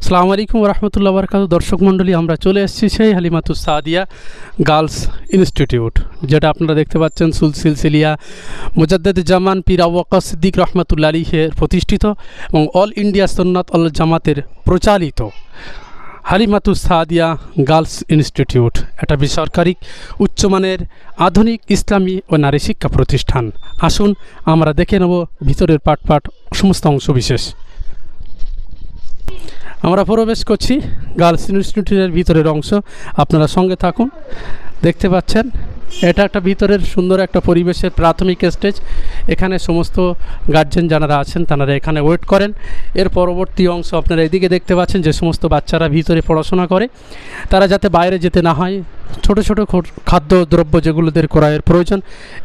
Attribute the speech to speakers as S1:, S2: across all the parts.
S1: আসসালামু আলাইকুম রহমতুল্লাহ বরকাত। দর্শক মণ্ডলী, আমরা চলে এসেছি সেই হালিমাতুস সাদিয়া গার্লস ইনস্টিটিউট, যেটা আপনারা দেখতে পাচ্ছেন সিলসিলিয়া মুজাদ্দেদ জামান পীর আবু বকর সিদ্দিক রহমতুল্লাহ আলাইহির প্রতিষ্ঠিত এবং অল ইন্ডিয়া সুন্নাত আল জামাতের প্রচালিত হালিমাতুস সাদিয়া গার্লস ইনস্টিটিউট একটা বেসরকারি উচ্চমানের আধুনিক ইসলামী ও নারী শিক্ষা প্রতিষ্ঠান। আসুন আমরা দেখে নেব ভিতরের পাট সমস্ত অংশবিশেষ। আমরা প্রবেশ করছি গার্লস ইনস্টিটিউটের ভিতরের অংশ, আপনারা সঙ্গে থাকুন। দেখতে পাচ্ছেন এটা একটা ভিতরের সুন্দর একটা পরিবেশের প্রাথমিক স্টেজ। এখানে সমস্ত গার্জেন যারা আছেন তারা এখানে ওয়েট করেন। এর পরবর্তী অংশ আপনারা এদিকে দেখতে পাচ্ছেন, যে সমস্ত বাচ্চারা ভিতরে পড়াশোনা করে তারা যাতে বাইরে যেতে না হয়, ছোট ছোট খাদ্যদ্রব্য যেগুলোদের ক্রয়ের প্রয়োজন,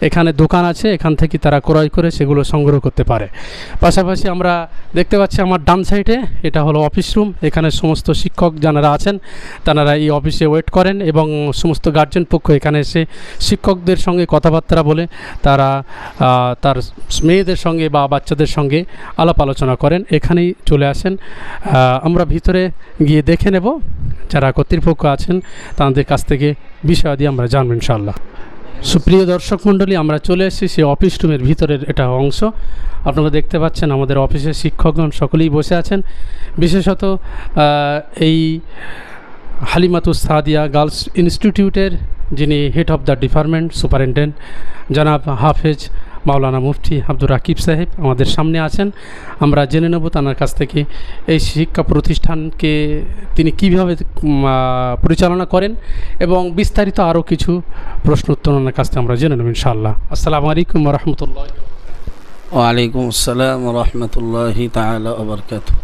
S1: এখানে দোকান আছে, এখান থেকে তারা ক্রয় করে সেগুলো সংগ্রহ করতে পারে। পাশাপাশি আমরা দেখতে পাচ্ছি আমার ডান সাইডে এটা হলো অফিস রুম। এখানে সমস্ত শিক্ষক যারা আছেন তারা এই অফিসে ওয়েট করেন এবং সমস্ত গার্জেন পক্ষ এখানে এসে শিক্ষকদের সঙ্গে কথাবার্তা বলে তারা তার মেয়েদের সঙ্গে বা বাচ্চাদের সঙ্গে আলাপ আলোচনা করেন। এখানেই চলে আসেন। আমরা ভিতরে গিয়ে দেখে নেব যারা কর্তৃপক্ষ আছেন তাদের কাছ থেকে বিষয়াদি আমরা জানবো ইনশাআল্লাহ। সুপ্রিয় দর্শক মণ্ডলী, আমরা চলে এসেছি সেই অফিস রুমের ভিতরের এটা অংশ। আপনারা দেখতে পাচ্ছেন আমাদের অফিসের শিক্ষকগণ সকলেই বসে আছেন। বিশেষত এই হালিমাতুস সাদিয়া গার্লস ইনস্টিটিউটের যিনি head of the department superintendent জনাব হাফেজ মাওলানা মুফতি আব্দুর রাকিব সাহেব আমাদের সামনে আছেন। আমরা জেনে নেব তার কাছ থেকে এই শিক্ষা প্রতিষ্ঠানকে তিনি কীভাবে পরিচালনা করেন এবং বিস্তারিত আরও কিছু প্রশ্ন উত্তর ওনার কাছ থেকে আমরা জেনে নেব ইনশাআল্লাহ। আসসালামু আলাইকুম রহমতুল্লাহ।
S2: ওয়ালাইকুম আসসালাম রহমতুল্লাহি তাআলা ওয়া বারাকাতুহু।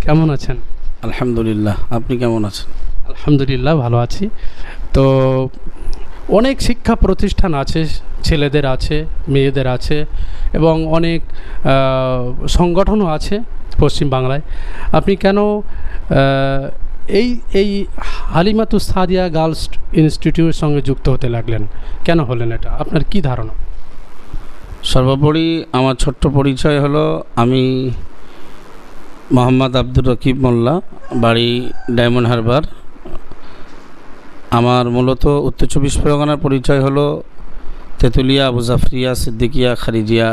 S1: কেমন আছেন?
S2: আলহামদুলিল্লাহ, আপনি কেমন আছেন?
S1: আলহামদুলিল্লাহ ভালো আছি। তো অনেক শিক্ষা প্রতিষ্ঠান আছে, ছেলেদের আছে, মেয়েদের আছে এবং অনেক সংগঠনও আছে পশ্চিম বাংলায়। আপনি কেন এই হালিমাতুস সাদিয়া গার্লস ইনস্টিটিউটের সঙ্গে যুক্ত হতে লাগলেন? কেন হলেন এটা? আপনার কি ধারণা?
S2: সর্বোপরি আমার ছোট্ট পরিচয় হলো, আমি মোহাম্মদ আব্দুর রকিব মোল্লা, বাড়ি ডায়মন্ড হারবার। আমার মূলত উত্তর চব্বিশ পরগনার পরিচয় হলো তেঁতুলিয়া আবু জাফরিয়া সিদ্দিকিয়া খারিজিয়া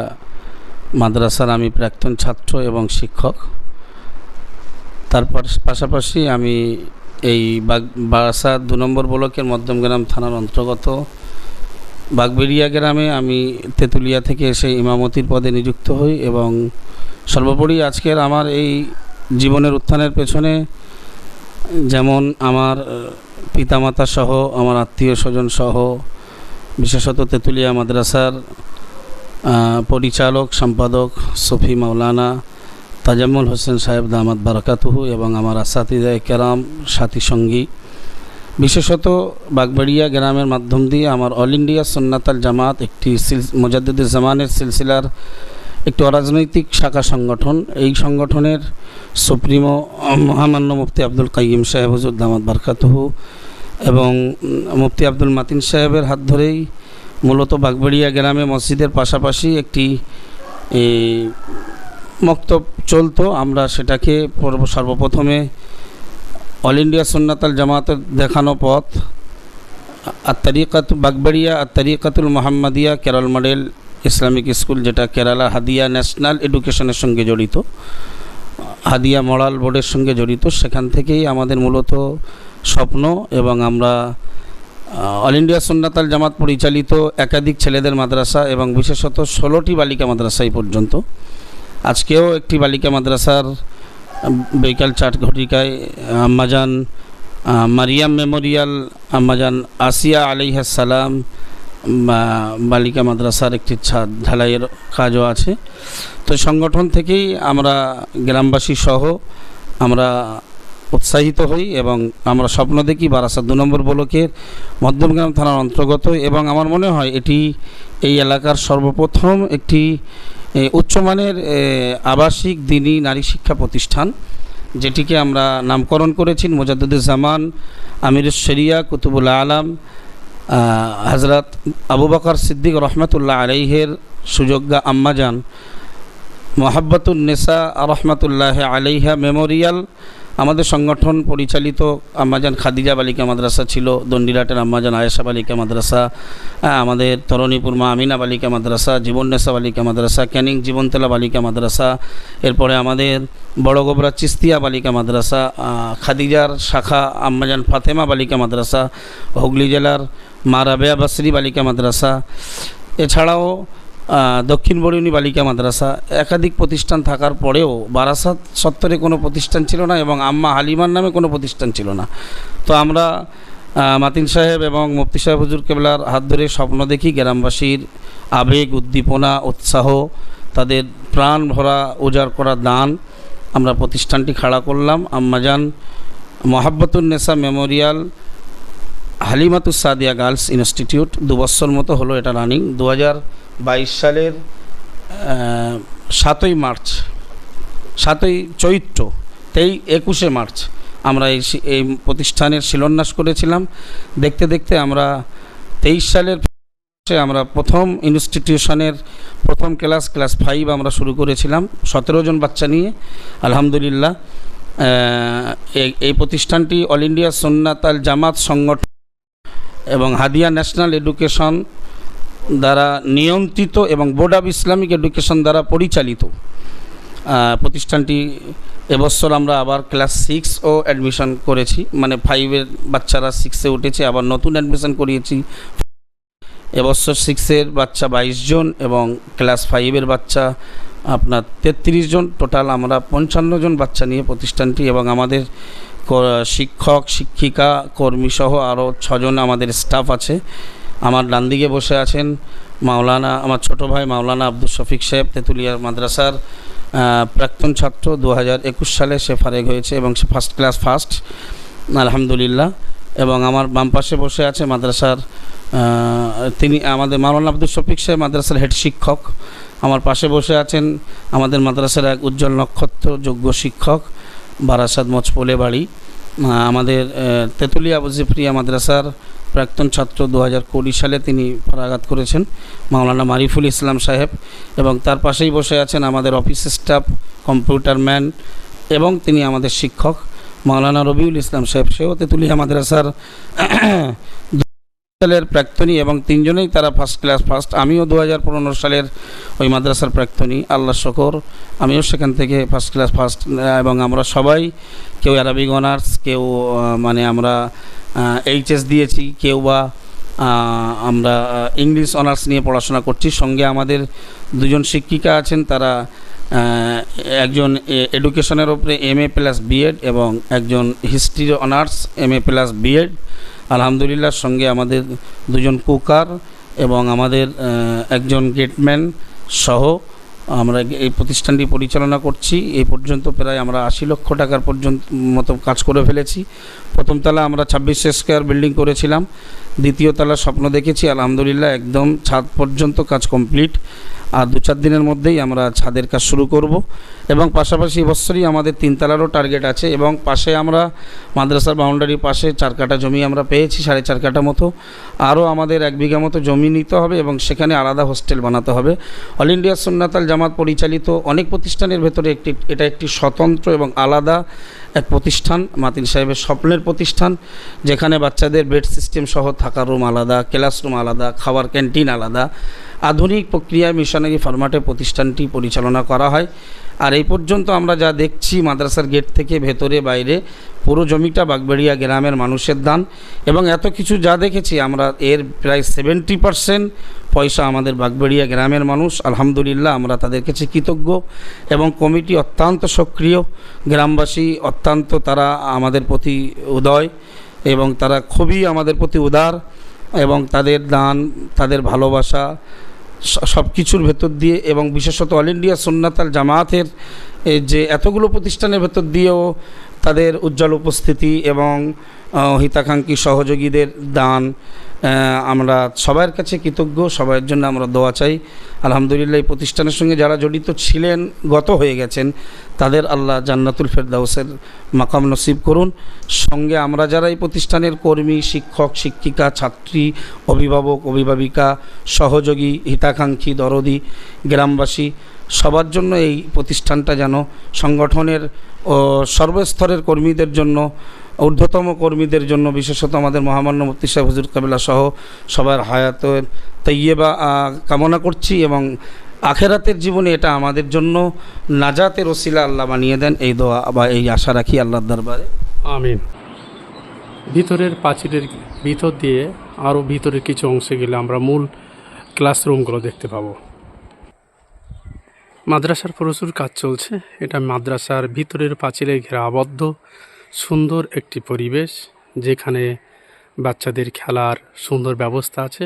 S2: মাদ্রাসার আমি প্রাক্তন ছাত্র এবং শিক্ষক। তারপর পাশাপাশি আমি এই বারাসাত 2 নম্বর ব্লকের মধ্যমগ্রাম থানার অন্তর্গত বাগবেড়িয়া গ্রামে আমি তেঁতুলিয়া থেকে এসে ইমামতির পদে নিযুক্ত হই। এবং সর্বোপরি আজকের আমার এই জীবনের উত্থানের পেছনে যেমন আমার পিতামাতা সহ, আমার আত্মীয় স্বজন সহ, বিশেষত তেঁতুলিয়া মাদ্রাসার পরিচালক সম্পাদক সফি মাওলানা তাজাম্মুল হোসেন সাহেব দামাত বারাকাতুহু এবং আমার আসাতিদায়ে কেরাম সাথী সঙ্গী, বিশেষত বাগবাড়িয়া গ্রামের মাধ্যম দিয়ে আমার অল ইন্ডিয়া সুন্নাত আল জামাত একটি মুজাদ্দেদ জামানের সিলসিলার একটি অরাজনৈতিক শাখা সংগঠন। এই সংগঠনের সুপ্রিমো মহামান্য মুফতি আব্দুল কাইয়িম সাহেব হুজুর দামাত বারাকাতুহু এবং মুফতি আব্দুল মাতিন সাহেবের হাত ধরেই মূলত বাগবাড়িয়া গ্রামে মসজিদের পাশাপাশি একটি মক্তব চলতো। আমরা সেটাকে সর্বপ্রথমে অল ইন্ডিয়া সুন্নাত আল জামাতের দেখানো পথ আত-তারিকাত Bagbaria আত-তারিকাতুল মুহাম্মাদিয়া Kerala model Islamic school, যেটা কেরালা হাদিয়া ন্যাশনাল এডুকেশনের সঙ্গে জড়িত, হাদিয়া মরাল বোর্ডের সঙ্গে জড়িত, সেখান থেকেই আমাদের মূলত স্বপ্ন। এবং আমরা অল ইন্ডিয়া সুন্নাত আল জামাত পরিচালিত একাধিক ছেলেদের মাদ্রাসা এবং বিশেষত 16টি বালিকা মাদ্রাসায় পর্যন্ত, আজকেও একটি বালিকা মাদ্রাসার বিকাল 4 ঘটিকায় আম্মাজান মারিয়াম মেমোরিয়াল আম্মাজান আসিয়া আলাইহিস সালাম বালিকা মাদ্রাসার একটি ছাদ ঢালাইয়ের কাজও আছে। তো সংগঠন থেকেই আমরা গ্রামবাসী সহ আমরা উৎসাহিত হই এবং আমরা স্বপ্ন দেখি বারাসাত 2 নম্বর ব্লকের মধ্যমগ্রাম থানার অন্তর্গত। এবং আমার মনে হয় এটি এই এলাকার সর্বপ্রথম একটি উচ্চমানের আবাসিক দ্বীনি নারী শিক্ষা প্রতিষ্ঠান, যেটিকে আমরা নামকরণ করেছি মুজাদ্দেদ জামান আমিরুশ শরিয়া কুতুবুল আলাম হযরত আবু বকর সিদ্দিক রহমতুল্লাহ আলাইহির সুযোগ্যা আম্মাজান মোহাব্বতুন নেসা রহমতুল্লাহ আলাইহা মেমোরিয়াল আমাদের সংগঠন পরিচালিত আম্মাজান খাদিজা বালিকা মাদ্রাসা ছিল, দণ্ডিরাটের আম্মাজান আয়েশা বালিকা মাদ্রাসা, আমাদের তরণীপুর মা আমিনা বালিকা মাদ্রাসা, জীবননেসা বালিকা মাদ্রাসা, ক্যানিং জীবনতলা বালিকা মাদ্রাসা, এরপরে আমাদের বড়গোবরা চিস্তিয়া বালিকা মাদ্রাসা, খাদিজার শাখা আম্মাজান ফাতেমা বালিকা মাদ্রাসা, হুগলি জেলার মা রাবেয়া বাসরি বালিকা মাদ্রাসা, এছাড়াও দক্ষিণ বরুণী বালিকা মাদ্রাসা, একাধিক প্রতিষ্ঠান থাকার পরেও বারাসাত চত্বরে কোনো প্রতিষ্ঠান ছিল না এবং আম্মা হালিমার নামে কোনো প্রতিষ্ঠান ছিল না। তো আমরা মাতিন সাহেব এবং মুফতি সাহেব হুজুর কেবলার হাত ধরে স্বপ্ন দেখি, গ্রামবাসীর আবেগ, উদ্দীপনা, উৎসাহ, তাদের প্রাণ ভরা উজাড় করা দান, আমরা প্রতিষ্ঠানটি খাড়া করলাম। Ammajan Mohabbatunnesa memorial Halimatus Sadia girls institute, 2 বছর মতো হলো এটা রানিং। 2022 সালের 7ই মার্চ, 7ই চৈত্র, 21শে মার্চ আমরা এই প্রতিষ্ঠানের শিলান্যাস করেছিলাম। দেখতে দেখতে আমরা 23 সালের আমরা প্রথম ইনস্টিটিউশনের প্রথম ক্লাস 5 আমরা শুরু করেছিলাম 17 জন বাচ্চা নিয়ে। আলহামদুলিল্লাহ এই প্রতিষ্ঠানটি অল ইন্ডিয়া সুন্নাত আল জামাত সংগঠন এবং হাদিয়া ন্যাশনাল এডুকেশন দ্বারা নিয়ন্ত্রিত এবং বোর্ড অফ ইসলামিক এডুকেশন দ্বারা পরিচালিত প্রতিষ্ঠানটি। এবছর আমরা আবার ক্লাস 6ও অ্যাডমিশন করেছি, মানে 5-এর বাচ্চারা 6-এ উঠেছে, আবার নতুন অ্যাডমিশন করিয়েছি। এবছর 6-এর বাচ্চা 22 জন এবং ক্লাস 5-এর বাচ্চা আপনার 33 জন, টোটাল আমরা 55 জন বাচ্চা নিয়ে প্রতিষ্ঠানটি। এবং আমাদের শিক্ষক, শিক্ষিকা, কর্মীসহ আরও 6 জন আমাদের স্টাফ আছে। আমার ডান দিকে বসে আছেন মাওলানা, আমার ছোট ভাই মাওলানা আব্দুল শফিক সাহেব, তেঁতুলিয়া মাদ্রাসার প্রাক্তন ছাত্র। 2021 সালে সে ফারেগ হয়েছে এবং সে ফার্স্ট ক্লাস ফার্স্ট, আলহামদুলিল্লাহ। এবং আমার বাম পাশে বসে আছে মাদ্রাসার তিনি আমাদের মাওলানা আব্দুল শফিক সাহেব মাদ্রাসার হেড শিক্ষক। আমার পাশে বসে আছেন আমাদের মাদ্রাসার এক উজ্জ্বল নক্ষত্র, যোগ্য শিক্ষক, বারাসাত মচপলে বাড়ি, আমাদের তেঁতুলিয়া আবু জিফরিয়া মাদ্রাসার প্রাক্তন ছাত্র। 2020 সালে তিনি পরাগাত করেছেন, মাওলানা মারিফুল ইসলাম সাহেব। এবং তার পাশেই বসে আছেন আমাদের অফিস স্টাফ, কম্পিউটার ম্যান, এবং তিনি আমাদের শিক্ষক মাওলানা রবিউল ইসলাম সাহেব, সেও তেঁতুলিয়া মাদ্রাসার সালের প্রাক্তনী এবং 3 জনেই তারা ফার্স্ট ক্লাস ফার্স্ট। আমিও 2015 সালের ওই মাদ্রাসার প্রাক্তনী, আল্লাহ শকর, আমিও সেখান থেকে ফার্স্ট ক্লাস ফার্স্ট। এবং আমরা সবাই, কেউ অ্যারাবিক অনার্স, কেউ মানে আমরা এইচএস দিয়েছি, কেউ বা আমরা ইংলিশ অনার্স নিয়ে পড়াশোনা করছি। সঙ্গে আমাদের 2 জন শিক্ষিকা আছেন, তারা একজন এডুকেশনের উপরে MA+B.Ed এবং একজন হিস্ট্রি অনার্স MA+B.Ed। আলহামদুলিল্লাহ। সঙ্গে আমাদের 2 জন কুকার এবং আমাদের একজন গেটম্যান সহ আমরা এই প্রতিষ্ঠানটি পরিচালনা করছি। এই পর্যন্ত প্রায় আমরা 80 লক্ষ টাকার পর্যন্ত মতো কাজ করে ফেলেছি। প্রথম তলা আমরা 26 স্কোয়ার বিল্ডিং করেছিলাম, দ্বিতীয় তলা স্বপ্ন দেখেছি, আলহামদুলিল্লাহ একদম ছাদ পর্যন্ত কাজ কমপ্লিট। আর 2-4 দিনের মধ্যেই আমরা ছাদের কাজ শুরু করব। এবং পাশাপাশি এবছরই আমাদের 3 তলারও টার্গেট আছে। এবং পাশে আমরা মাদ্রাসার বাউন্ডারির পাশে 4 কাঠা জমি আমরা পেয়েছি, 4.5 কাঠা মতো। আরও আমাদের 1 বিঘা মতো জমি নিতে হবে এবং সেখানে আলাদা হোস্টেল বানাতে হবে। অল ইন্ডিয়া সুন্নাত আল জামাত পরিচালিত অনেক প্রতিষ্ঠানের ভেতরে এটা একটি স্বতন্ত্র এবং আলাদা এক প্রতিষ্ঠান, মাতিন সাহেবের স্বপ্নের প্রতিষ্ঠান, যেখানে বাচ্চাদের বেড সিস্টেম সহ থাকার রুম আলাদা, ক্লাসরুম আলাদা, খাবার ক্যান্টিন আলাদা, আধুনিক প্রক্রিয়ায় মিশনারি ফরম্যাটে প্রতিষ্ঠানটি পরিচালনা করা হয়। আর এই পর্যন্ত আমরা যা দেখছি মাদ্রাসার গেট থেকে ভেতরে বাইরে পুরো জমিটা বাগবেড়িয়া গ্রামের মানুষের দান। এবং এত কিছু যা দেখেছি আমরা, এর প্রায় 70% পয়সা আমাদের বাগবেড়িয়া গ্রামের মানুষ। আলহামদুলিল্লাহ, আমরা তাদের কাছে কৃতজ্ঞ। এবং কমিটি অত্যন্ত সক্রিয়, গ্রামবাসী অত্যন্ত, তারা আমাদের প্রতি উদয় এবং তারা খুবই আমাদের প্রতি উদার। এবং তাদের দান, তাদের ভালোবাসা সব কিছুর ভেতর দিয়ে, এবং বিশেষত অল ইন্ডিয়া সুন্নাত আল জামাতের যে এতগুলো প্রতিষ্ঠানের ভেতর দিয়েও তাদের উজ্জ্বল উপস্থিতি এবং হিতাকাঙ্ক্ষী সহযোগীদের দান, আমরা সবার কাছে কৃতজ্ঞ। সবার জন্য আমরা দোয়া চাই। আলহামদুলিল্লাহ, এই প্রতিষ্ঠানের সঙ্গে যারা জড়িত ছিলেন, গত হয়ে গেছেন, তাদের আল্লাহ জান্নাতুল ফেরদাউসের মাকাম নসিব করুন। সঙ্গে আমরা যারা এই প্রতিষ্ঠানের কর্মী, শিক্ষক, শিক্ষিকা, ছাত্রী, অভিভাবক, অভিভাবিকা, সহযোগী, হিতাকাঙ্ক্ষী, দরদি, গ্রামবাসী, সবার জন্য এই প্রতিষ্ঠানটা যেন সংগঠনের সর্বস্তরের কর্মীদের জন্য, ঊর্ধ্বতম কর্মীদের জন্য, বিশেষত আমাদের মহামান্য মুফতি সাহেব হুজুর কাবিলা সহ সবার হায়াতের তৈয়বা কামনা করছি, এবং আখেরাতের জীবনে এটা আমাদের জন্য নাজাতের ওসিলা আল্লাহ বানিয়ে দেন, এই দোয়া বা এই আশা রাখি আল্লাহর দরবারে।
S1: আমিন। ভিতরের প্রাচীরের ভিতর দিয়ে আরও ভিতরের কিছু অংশে গেলে আমরা মূল ক্লাসরুমগুলো দেখতে পাবো। মাদ্রাসার প্রচুর কাজ চলছে। এটা মাদ্রাসার ভিতরের প্রাচীরে ঘেরা আবদ্ধ সুন্দর একটি পরিবেশ, যেখানে বাচ্চাদের খেলার সুন্দর ব্যবস্থা আছে।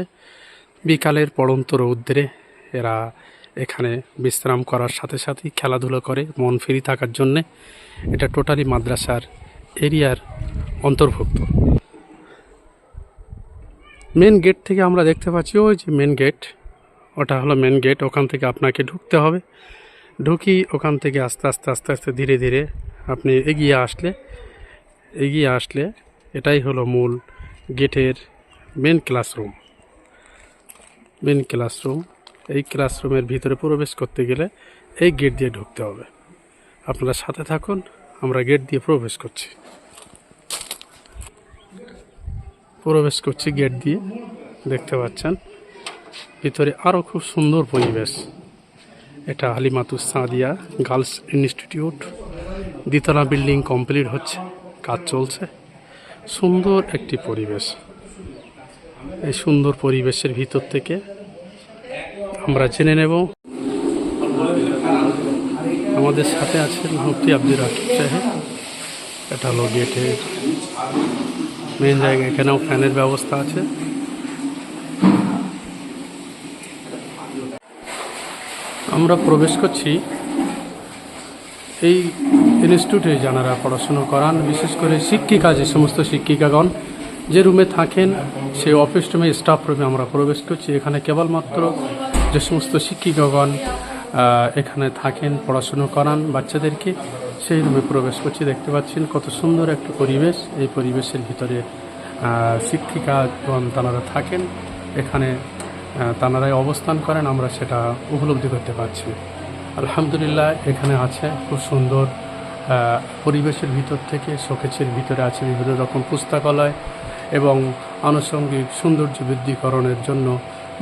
S1: বিকালের পড়ন্ত রৌদ্রে এরা এখানে বিশ্রাম করার সাথে সাথেই খেলাধুলো করে মন ফ্রি থাকার জন্যে। এটা টোটালি মাদ্রাসার এরিয়ার অন্তর্ভুক্ত। মেন গেট থেকে আমরা দেখতে পাচ্ছি ওই যে মেন গেট, ওটা হলো মেন গেট। ওখান থেকে আপনাকে ঢুকতে হবে। ঢুকি ওখান থেকে আস্তে আস্তে আস্তে আস্তে ধীরে ধীরে আপনি এগিয়ে আসলে এটাই হলো মূল গেটের মেন ক্লাসরুম। এই ক্লাসরুমের ভিতরে প্রবেশ করতে গেলে এই গেট দিয়ে ঢুকতে হবে। আপনারা সাথে থাকুন, আমরা গেট দিয়ে প্রবেশ করছি গেট দিয়ে। দেখতে পাচ্ছেন ভিতরে আরও খুব সুন্দর পরিবেশ। এটা হালিমাতুস সাদিয়া গার্লস ইনস্টিটিউট, দ্বিতলা বিল্ডিং কমপ্লিট হচ্ছে, কাজ চলছে। সুন্দর একটি পরিবেশ। এই সুন্দর পরিবেশের ভিতর থেকে আমরা জেনে নেব। আমাদের সাথে আছেন মুফতি আব্দুর রাকিব সাহেব। এটা হলো গেটের মেন জায়গা। এখানেও ফ্যানের ব্যবস্থা আছে। আমরা প্রবেশ করছি এই ইনস্টিটিউটে যারা পড়াশুনো করান, বিশেষ করে শিক্ষিকা, যে সমস্ত শিক্ষিকাগণ যে রুমে থাকেন সেই অফিস রুমে, স্টাফ রুমে আমরা প্রবেশ করছি। এখানে কেবলমাত্র যে সমস্ত শিক্ষিকাগণ এখানে থাকেন, পড়াশুনো করান বাচ্চাদেরকে, সেই রুমে প্রবেশ করছি। দেখতে পাচ্ছেন কত সুন্দর একটা পরিবেশ। এই পরিবেশের ভিতরে শিক্ষিকাগণ তাঁরা থাকেন, এখানে তাঁরাই অবস্থান করেন, আমরা সেটা উপলব্ধি করতে পারছি। আলহামদুলিল্লাহ এখানে আছে খুব সুন্দর পরিবেশের ভিতর থেকে শোকেসের ভিতরে আছে বিভিন্ন রকম পুস্তকালয় এবং আনুষঙ্গিক সৌন্দর্য বৃদ্ধিকরণের জন্য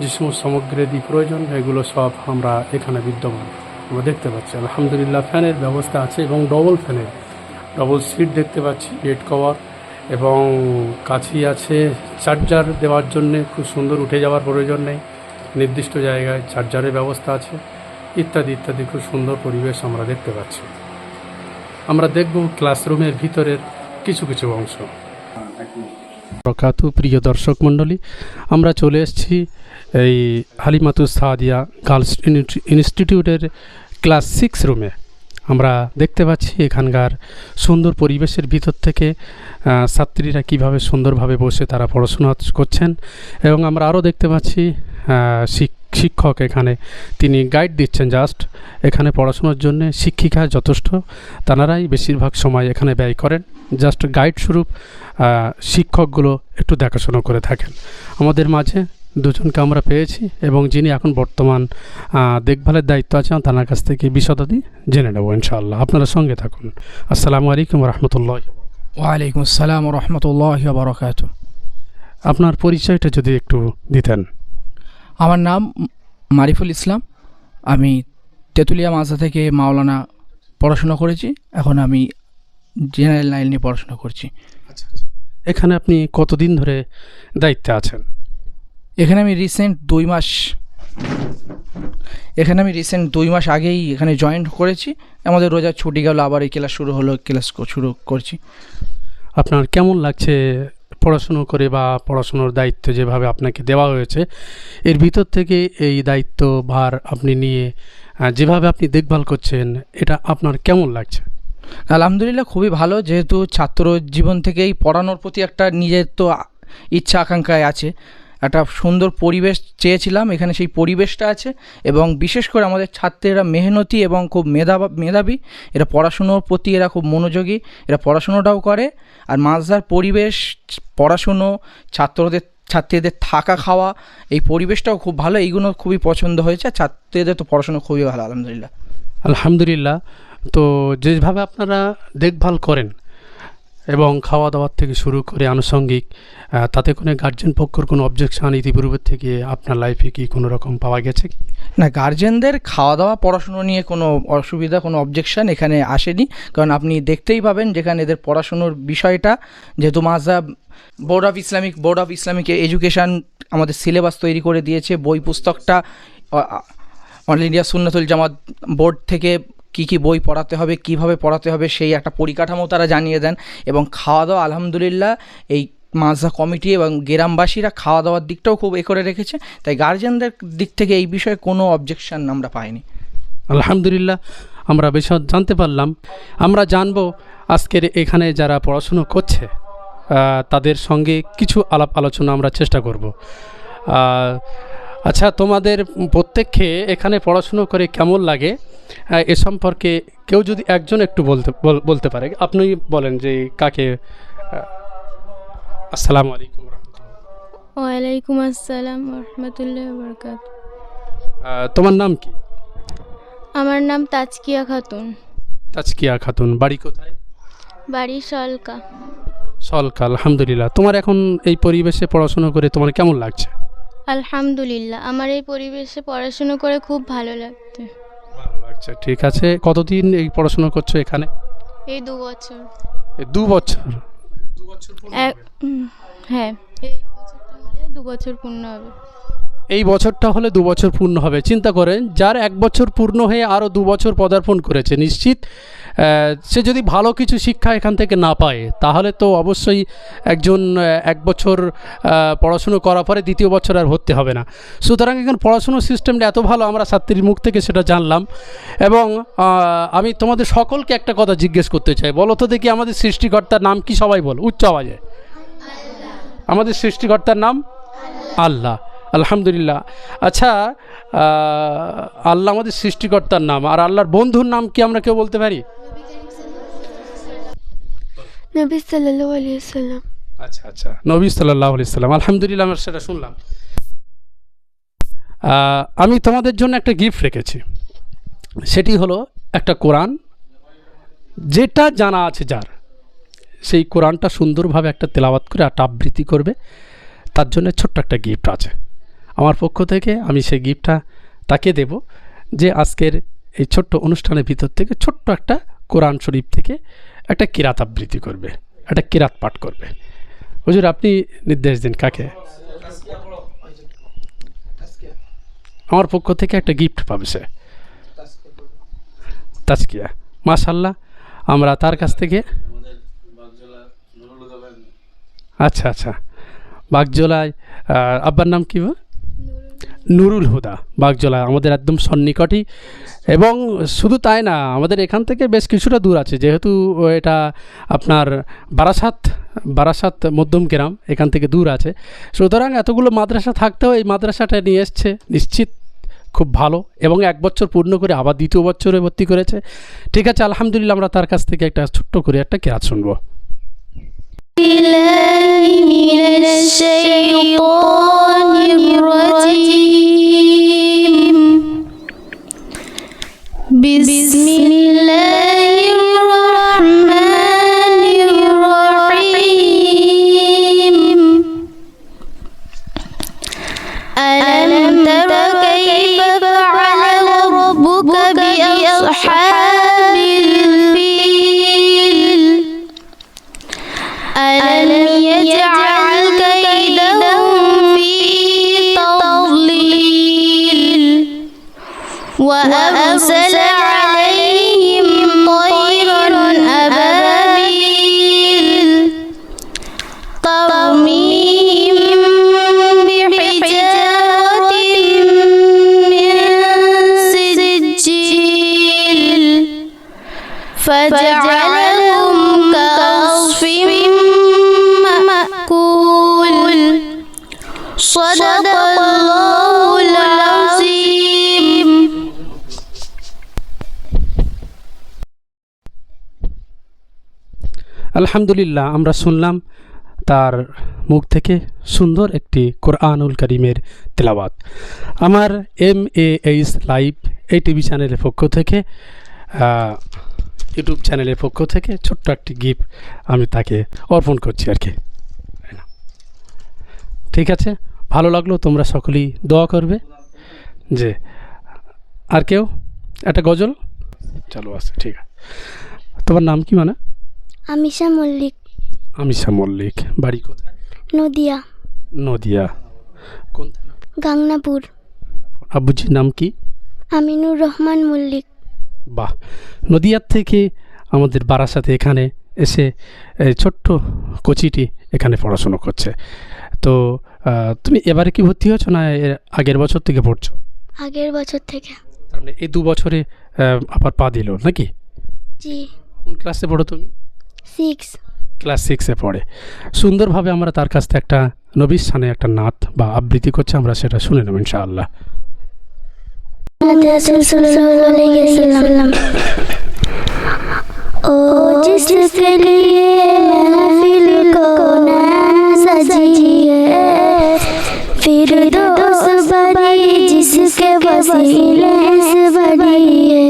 S1: যে সমস্ত সামগ্রী প্রয়োজন এগুলো সব আমরা এখানে বিদ্যমান আমরা দেখতে পাচ্ছি। আলহামদুলিল্লাহ ফ্যানের ব্যবস্থা আছে এবং ডবল সিট দেখতে পাচ্ছি, বেড কভার এবং কাছেই আছে চার্জার দেওয়ার জন্যে, খুব সুন্দর উঠে যাওয়ার প্রয়োজন নেই, নির্দিষ্ট জায়গায় চার্জারের ব্যবস্থা আছে, ইত্যাদি ইত্যাদি। খুব সুন্দর পরিবেশ আমরা দেখতে পাচ্ছি। আমরা দেখব ক্লাসরুমের ভিতরের কিছু কিছু অংশ। প্রিয় দর্শক মণ্ডলী, আমরা চলে এসেছি এই হালিমাতুস সাদিয়া গার্লস ইনস্টিটিউটের ক্লাস 6 রুমে। আমরা দেখতে পাচ্ছি এখানকার সুন্দর পরিবেশের ভিতর থেকে ছাত্রীরা কিভাবে সুন্দরভাবে বসে তারা পড়াশোনা করছেন, এবং আমরা আরও দেখতে পাচ্ছি শিক্ষক এখানে তিনি গাইড দিচ্ছেন। জাস্ট এখানে পড়াশোনার জন্য শিক্ষিকা যথেষ্ট, তাঁরাই বেশিরভাগ সময় এখানে ব্যয় করেন। জাস্ট গাইড স্বরূপ শিক্ষকগুলো একটু দেখাশোনা করে থাকেন। আমাদের মাঝে দুজনকে আমরা পেয়েছি এবং যিনি এখন বর্তমান দেখভালের দায়িত্ব আছেন, তার কাছ থেকে বিশদাদি জেনে নেব ইনশাআল্লাহ। আপনারা সঙ্গে থাকুন। আসসালামু আলাইকুম রহমতুল্লাহ।
S3: ওয়ালাইকুম আসসালাম রহমতুল্লাহ বারাকাতু।
S1: আপনার পরিচয়টা যদি একটু দিতেন।
S3: আমার নাম মারিফুল ইসলাম। আমি তেঁতুলিয়া মাদ্রাসা থেকে মাওলানা পড়াশোনা করেছি। এখন আমি জেনারেল লাইন নিয়ে পড়াশোনা করছি।
S1: আচ্ছা, এখানে আপনি কতদিন ধরে দায়িত্বে আছেন?
S3: এখানে আমি রিসেন্ট 2 মাস আগেই এখানে জয়েন করেছি। আমাদের রোজার ছুটি গেল, আবার এই ক্লাস শুরু হলো, ক্লাস শুরু করছি।
S1: আপনার কেমন লাগছে পড়াশুনো করে বা পড়াশুনোর দায়িত্ব যেভাবে আপনাকে দেওয়া হয়েছে, এর ভিতর থেকে এই দায়িত্ব ভার আপনি নিয়ে যেভাবে আপনি দেখভাল করছেন, এটা আপনার কেমন লাগছে?
S3: আলহামদুলিল্লাহ খুবই ভালো, যেহেতু ছাত্র জীবন থেকেই পড়ানোর প্রতি একটা নিজের তো ইচ্ছা আকাঙ্ক্ষায় আছে। একটা সুন্দর পরিবেশ চেয়েছিলাম, এখানে সেই পরিবেশটা আছে এবং বিশেষ করে আমাদের ছাত্রেরা মেহনতি এবং খুব মেধাবী। এরা পড়াশুনোর প্রতি এরা খুব মনোযোগী, এরা পড়াশুনোটাও করে। আর মাদ্রাসার পরিবেশ, পড়াশুনো, ছাত্রীদের থাকা খাওয়া এই পরিবেশটাও খুব ভালো, এইগুলো খুবই পছন্দ হয়েছে। আর ছাত্রীদের তো পড়াশোনা খুবই ভালো আলহামদুলিল্লাহ।
S1: আলহামদুলিল্লাহ। তো যেভাবে আপনারা দেখভাল করেন এবং খাওয়া দাওয়ার থেকে শুরু করে আনুষঙ্গিক, তাতে কোনো গার্জেন পক্ষর কোনো অবজেকশান ইতিপূর্বে থেকে আপনার লাইফে কি কোনো রকম পাওয়া গেছে?
S3: না, গার্জেনদের খাওয়া দাওয়া পড়াশুনো নিয়ে কোনো অসুবিধা, কোনো অবজেকশন এখানে আসেনি। কারণ আপনি দেখতেই পাবেন যেখানে এদের পড়াশুনোর বিষয়টা, যেহেতু মাযহাব বোর্ড অফ ইসলামিক এডুকেশান আমাদের সিলেবাস তৈরি করে দিয়েছে, বই পুস্তকটা অল ইন্ডিয়া সুন্নাতুল জামাত বোর্ড থেকে কী কী বই পড়াতে হবে, কিভাবে পড়াতে হবে, সেই একটা পরিকাঠামো তারা জানিয়ে দেন। এবং খাওয়া দাওয়া আলহামদুলিল্লাহ এই মাদ্রাসা কমিটি এবং গ্রামবাসীরা খাওয়া দাওয়ার দিকটাও খুব করে রেখেছে। তাই গার্জেনদের দিক থেকে এই বিষয়ে কোনো অবজেকশন আমরা পাইনি।
S1: আলহামদুলিল্লাহ, আমরা বিশদ জানতে পারলাম। আমরা জানবো আজকের এখানে যারা পড়াশুনো করছে তাদের সঙ্গে কিছু আলাপ আলোচনা আমরা চেষ্টা করব। আচ্ছা, তোমাদের প্রত্যেককে এখানে পড়াশুনো করে কেমন লাগে এ সম্পর্কে কেউ যদি একজন একটু বলতে পারে। আপনি বলেন যে কাকে। আসসালামু আলাইকুম রাহমাতুল্লাহ।
S4: ওয়ালাইকুম আসসালাম রহমতুল্লাহ বরকাত।
S1: তোমার নাম কি?
S4: আমার নাম তাজকিয়া খাতুন।
S1: তাজকিয়া খাতুন, বাড়ি কোথায়?
S4: বাড়ি সলকা।
S1: সলকা। আলহামদুলিল্লাহ। তোমার এখন এই পরিবেশে পড়াশোনা করে তোমার কেমন লাগছে?
S4: আলহামদুলিল্লাহ, আমার এই পরিবেশে পড়াশুনো করে খুব ভালো লাগছে।
S1: ভালো লাগছে, ঠিক আছে। কতদিন এই পড়াশোনা করছো এখানে?
S4: এই 2 বছর।
S1: 2 বছর?
S4: হ্যাঁ, এই বছরটা হলে 2 বছর পূর্ণ হবে।
S1: এই বছরটা হলে 2 বছর পূর্ণ হবে। চিন্তা করেন, যার 1 বছর পূর্ণ হয়ে আরও 2 বছর পদার্পণ করেছে, নিশ্চিত সে যদি ভালো কিছু শিক্ষা এখান থেকে না পায় তাহলে তো অবশ্যই একজন 1 বছর পড়াশুনো করার পরে 2য় বছর আর ভর্তি হবে না। সুতরাং এখানে পড়াশুনোর সিস্টেমটা এত ভালো, আমরা ছাত্রীর মুখ থেকে সেটা জানলাম। এবং আমি তোমাদের সকলকে একটা কথা জিজ্ঞেস করতে চাই, বলো তো দেখি আমাদের সৃষ্টিকর্তার নাম কি? সবাই বল উচ্চ আওয়াজে। আমাদের সৃষ্টিকর্তার নাম আল্লাহ। আলহামদুলিল্লাহ। আচ্ছা, আল্লাহ আমাদের সৃষ্টিকর্তার নাম, আর আল্লাহর বন্ধুর নাম কি আমরা কেউ বলতে পারি?
S4: নবী সাল্লাল্লাহু আলাইহি ওয়াসাল্লাম।
S1: আচ্ছা আচ্ছা, নবী সাল্লাল্লাহু আলাইহি ওয়াসাল্লাম। আলহামদুলিল্লাহ, আমরা সেটা শুনলাম। আমি তোমাদের জন্য একটা গিফট রেখেছি, সেটি হলো একটা কোরআন। যেটা জানা আছে যার, সেই কোরআনটা সুন্দরভাবে একটা তেলাওয়াত করে একটা আবৃত্তি করবে, তার জন্য ছোট্ট একটা গিফট আছে আমার পক্ষ থেকে। আমি সেই গিফটটা তাকে দেব, যে আজকের এই ছোট্ট অনুষ্ঠানের ভিতর থেকে ছোট্ট একটা কোরআন শরীফ থেকে একটা কিরাত আবৃত্তি করবে, একটা কিরাত পাঠ করবে। হুজুর, আপনি নির্দেশ দিন কাকে। আমার পক্ষ থেকে একটা গিফট পাবে সে, তাজকিয়া। মাশাআল্লাহ, আমরা তার কাছ থেকে। আচ্ছা আচ্ছা, বাগজোলায় আব্বার নাম কি? নুরুল হুদা। বাগজোলা আমাদের একদম সন্নিকটই, এবং শুধু তাই না, আমাদের এখান থেকে বেশ কিছুটা দূর আছে, যেহেতু এটা আপনার বারাসাত মধ্যম গ্রাম, এখান থেকে দূর আছে। সুতরাং এতগুলো মাদ্রাসা থাকতেও এই মাদ্রাসাটা নিয়ে এসছে, নিশ্চিত খুব ভালো। এবং 1 বছর পূর্ণ করে আবার 2য় বছরে ভর্তি করেছে। ঠিক আছে, আলহামদুলিল্লাহ, আমরা তার কাছ থেকে একটা ছোট্ট করে একটা কিরাত শুনবো।
S4: ألم تر كيف فعل ربك بأصحاب الفيل ألم يجعل كيدهم في تضليل وأرسل عليهم طيرا أبابيل ترميهم بحجارة من سجيل فجعلهم كعصف مأكول صدق الله العظيم.
S1: আলহামদুলিল্লাহ, আমরা শুনলাম তার মুখ থেকে সুন্দর একটি কোরআনুল কারীমের তেলাওয়াত। আমার MAH লাইভ এই টিভি চ্যানেলের পক্ষ থেকে, ইউটিউব চ্যানেলের পক্ষ থেকে ছোট্ট একটি গিফট আমি তাকে অর্পণ করছি আর কি। ঠিক আছে, ভালো লাগলো, তোমরা সকলেই দোয়া করবে। যে আর কেউ একটা গজল চালু আছে, ঠিক আছে। তোমার নাম কি? মানে
S4: আমিষা মল্লিক,
S1: আমিষা মল্লিক। বাড়ি কোথায়?
S4: নদিয়া,
S1: নদিয়া। কোন থানা?
S4: গাংনাপুর।
S1: আব্বুজির নাম কি?
S4: আমিনুর রহমান মল্লিক।
S1: বাহ, নদিয়ার থেকে আমাদের বারাসাতে এখানে এসে ছোট্ট কোচিটি এখানে পড়াশুনো করছে। তো তুমি এবারে কি ভর্তি হয়েছো না এর আগের বছর থেকে পড়ছো?
S4: আগের বছর থেকে।
S1: তার মানে এই 2 বছরে আবার পা দিল নাকি?
S4: জি।
S1: কোন ক্লাসে পড়ো তুমি?
S4: 6।
S1: ক্লাস 6-এ পড়ে। সুন্দরভাবে আমরা তার কাছ থেকে একটা নবীর শানে একটা নাত বা আবৃত্তি করছে, আমরা সেটা শুনে নেব ইনশাআল্লাহ।
S4: ओ जिसके लिए महफिल को सजी है, फिरदौस बड़ी जिसके वसीले से बड़ी है।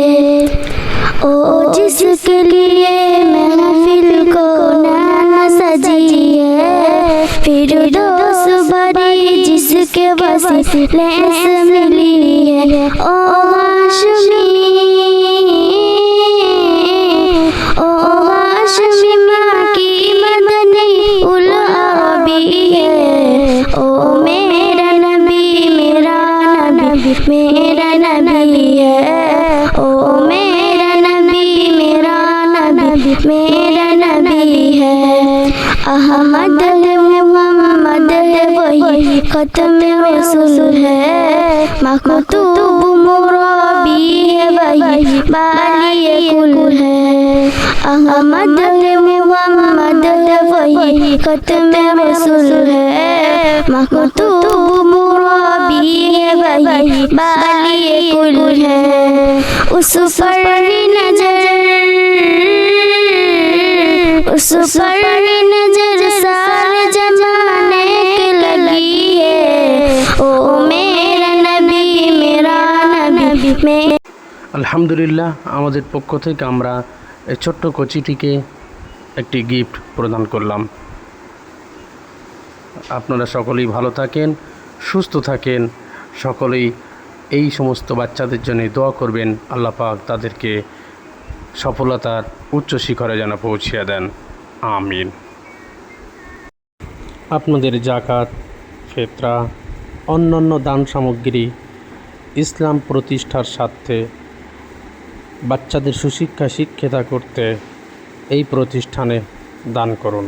S4: ओ जिसके लिए महफिल को सजी है, फिरदौस बड़ी जिसके वसीले से मिली है। ओ हाशमी, ओ हाशमी माँ की मदनी उल अरबी है। ओ मेरा नबी, मेरा नबी, मेरा नबी है। ओ मेरा नबी, मेरा नबी, मेरा नबी है। अहमद है, मोहम्मद है, वही खत्म रसूल है। मखतूब मुराबी है, वही बाली कुल है। अहमद है, मोहम्मद है, वही खत्म रसूल है। मखतूब मुराबी है, वही बाली कुल है। उस पर नजर, उस पर नजर सारे जमाने के लगी है। ओ मेरा नबी, मेरा नबी, मेरा।
S1: আলহামদুলিল্লাহ, আমাদের পক্ষ থেকে আমরা এই ছোট্ট কোচিটিকে একটি গিফট প্রদান করলাম। আপনারা সকলেই ভালো থাকেন, সুস্থ থাকেন, সকলেই এই সমস্ত বাচ্চাদের জন্য দোয়া করবেন। আল্লাহ পাক তাদেরকে সফলতার উচ্চ শিখরে যেন পৌঁছিয়ে দেন, আমিন। আপনাদের জাকাত, ফিতরা, অন্যান্য দান সামগ্রী ইসলাম প্রতিষ্ঠার স্বার্থে বাচ্চাদের সুশিক্ষা শিক্ষিতা করতে এই প্রতিষ্ঠানে দান করুন।